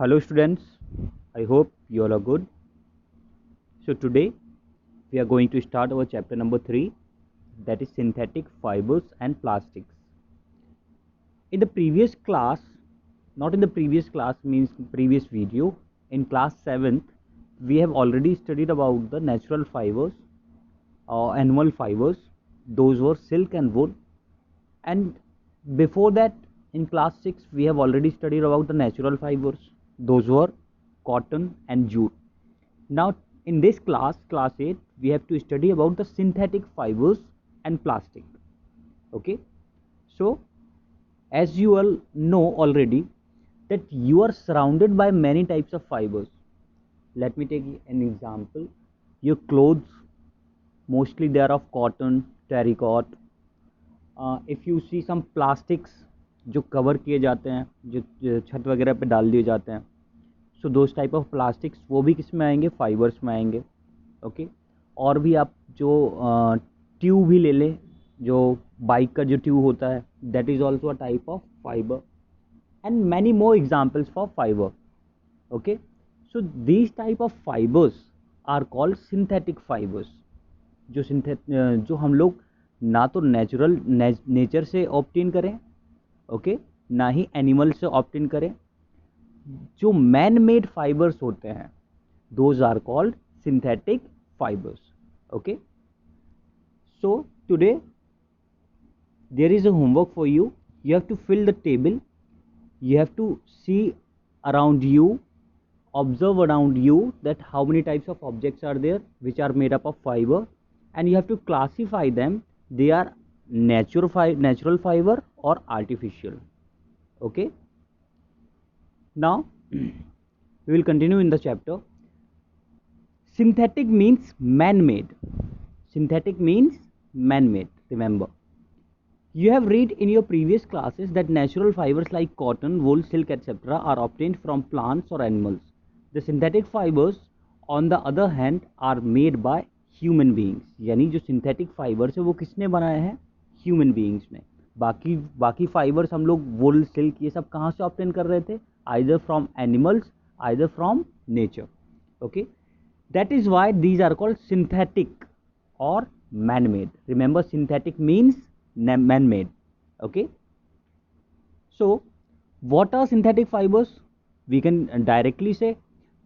Hello students, I hope you all are good. So today we are going to start our chapter number 3, that is synthetic fibers and plastics. In the previous class, not in the previous class means previous video, in class 7th we have already studied about the natural fibers or animal fibers. Those were silk and wool, and before that in class 6 we have already studied about the natural fibers. Those were cotton and jute. Now in this class 8, we have to study about the synthetic fibers and plastic. Okay, so as you all know already that you are surrounded by many types of fibers. Let me take an example. Your clothes, mostly they are of cotton, terracotta. If you see some plastics जो cover किए जाते हैं, जो छत वगैरह पे डाल दिए जाते हैं, so those type of plastics वो भी किस में आएंगे, फाइबर्स में आएंगे. ओके, और भी आप जो ट्यूब भी ले लें, जो बाइक का जो ट्यूब होता है, that is also a type of fibre, and many more examples for fibre. Okay, so these type of fibres are called synthetic fibres. जो हम लोग ना तो नेचर से ऑब्टेन करें, ओके, ना ही एनिमल से ऑब्टेन करें. जो मैन मेड फाइबर्स होते हैं, those are called synthetic fibres. Okay, so today there is a homework for you. You have to fill the table. You have to see around you, observe around you that how many types of objects are there which are made up of fiber, and you have to classify them. They are natural fiber or artificial. Okay, now we will continue in the chapter. Synthetic means man-made. Synthetic means man-made. Remember, you have read in your previous classes that natural fibers like cotton, wool, silk, etc. are obtained from plants or animals. The synthetic fibers, on the other hand, are made by human beings. यानी जो synthetic fibers है वो किसने बनाए हैं? Human beings ने. बाकी fibers हम लोग wool, silk ये सब कहाँ से obtain कर रहे थे? Either from animals, either from nature. Okay, that is why these are called synthetic or man-made. Remember, synthetic means man-made. Okay, so what are synthetic fibers? We can directly say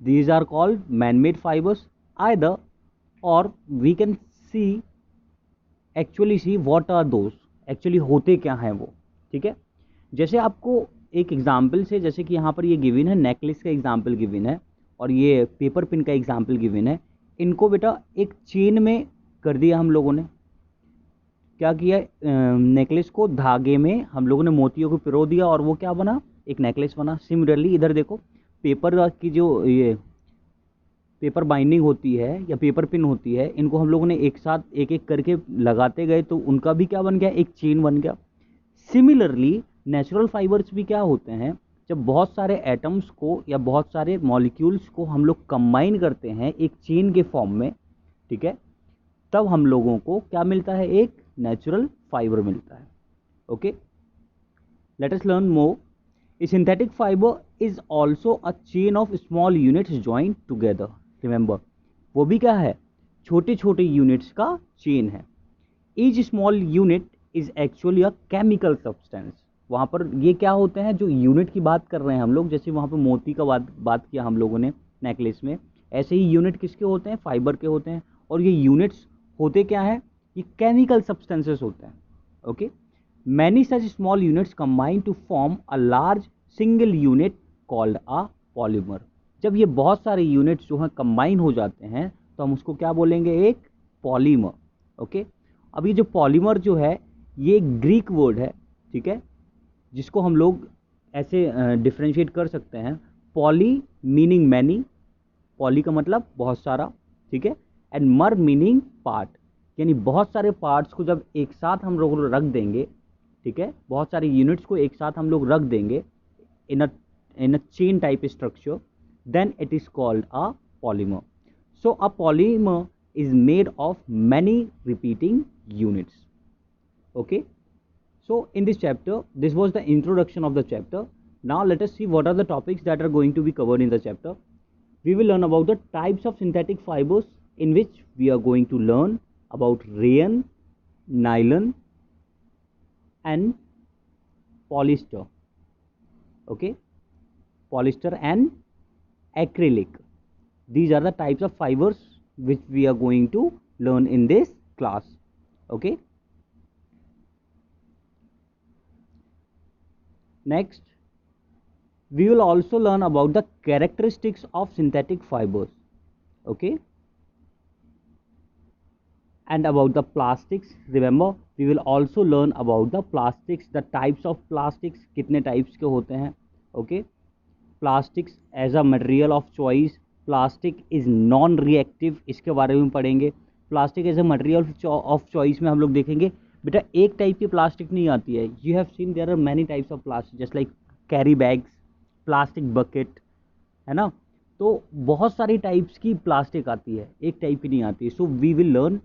these are called man-made fibers, either, or we can see what are those actually होते क्या हैं वो. ठीक है, जैसे आपको एक example से, जैसे कि यहाँ पर ये गिवन है, नेकलेस का एग्जाम्पल गिवन है और ये पेपर पिन का एग्जाम्पल गिवन है. इनको बेटा एक चेन में कर दिया हम लोगों ने. क्या किया, नेकलेस को धागे में हम लोगों ने मोतियों को पिरो दिया और वो क्या बना, एक नेकलेस बना. सिमिलरली इधर देखो, पेपर की जो ये पेपर बाइंडिंग होती है या पेपर पिन होती है, इनको हम लोगों ने एक साथ एक एक करके लगाते गए तो उनका भी क्या बन गया, एक चेन बन गया. सिमिलरली नेचुरल फाइबर्स भी क्या होते हैं, जब बहुत सारे एटम्स को या बहुत सारे मॉलिक्यूल्स को हम लोग कंबाइन करते हैं एक चेन के फॉर्म में, ठीक है, तब हम लोगों को क्या मिलता है, एक नेचुरल फाइबर मिलता है. Okay, let us learn more. A synthetic fiber is also a chain of small units joined together. Remember, वो भी क्या है, छोटे छोटे यूनिट्स का चेन है. Each small unit is actually a chemical substance. वहाँ पर ये क्या होते हैं, जो यूनिट की बात कर रहे हैं हम लोग, जैसे वहाँ पर मोती का बात किया हम लोगों ने नेकलेस में, ऐसे ही यूनिट किसके होते हैं, फाइबर के होते हैं. और ये यूनिट्स होते क्या है, ये केमिकल सब्सटेंसेस होते हैं. Okay, many such small units combine to form a large single unit called a polymer. जब ये बहुत सारे यूनिट्स जो हैं कंबाइन हो जाते हैं तो हम उसको क्या बोलेंगे, एक पॉलीमर. ओके, अब ये जो पॉलीमर जो है ये ग्रीक वर्ड है, ठीक है, जिसको हम लोग ऐसे डिफ्रेंशिएट कर सकते हैं. पॉली मीनिंग मैनी, पॉली का मतलब बहुत सारा, ठीक है, एंड मर मीनिंग पार्ट, यानी बहुत सारे पार्ट्स को जब एक साथ हम लोग रख देंगे, ठीक है, बहुत सारे यूनिट्स को एक साथ हम लोग रख देंगे in a chain type structure, then it is called a polymer. So a polymer is made of many repeating units. Okay, so in this chapter, this was the introduction of the chapter. Now let us see what are the topics that are going to be covered in the chapter. We will learn about the types of synthetic fibers, in which we are going to learn about rayon, nylon and polyester. Okay, polyester and acrylic. These are the types of fibers which we are going to learn in this class. Okay, next we will also learn about the characteristics of synthetic fibers. Okay, and about the plastics. Remember, we will also learn about the plastics, the types of plastics, कितने types के होते हैं. Okay, plastics as a material of choice, plastic is non reactive, इसके बारे में पढ़ेंगे. Plastic as a material of choice में हम लोग देखेंगे बेटा एक टाइप की प्लास्टिक नहीं आती है. You have seen there are many types of plastic, just like carry bags, plastic bucket, है ना. तो बहुत सारी टाइप्स की प्लास्टिक आती है, एक टाइप की नहीं आती. So we will learn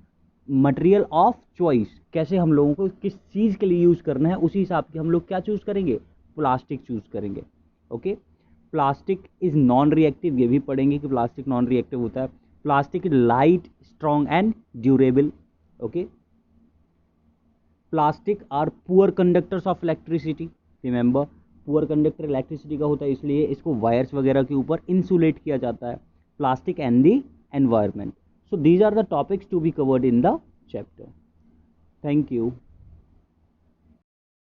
material of choice, कैसे हम लोगों को किस चीज़ के लिए यूज़ करना है, उसी हिसाब से हम लोग क्या चूज़ करेंगे, प्लास्टिक चूज़ करेंगे. Okay, plastic is non reactive, ये भी पढ़ेंगे कि प्लास्टिक नॉन रिएक्टिव होता है. Plastic is light, strong and durable. Okay, plastic are poor conductors of electricity. Remember, poor conductor electricity का होता है, इसलिए इसको वायर्स वगैरह के ऊपर इंसुलेट किया जाता है. Plastic and the environment. So these are the topics to be covered in the chapter. Thank you.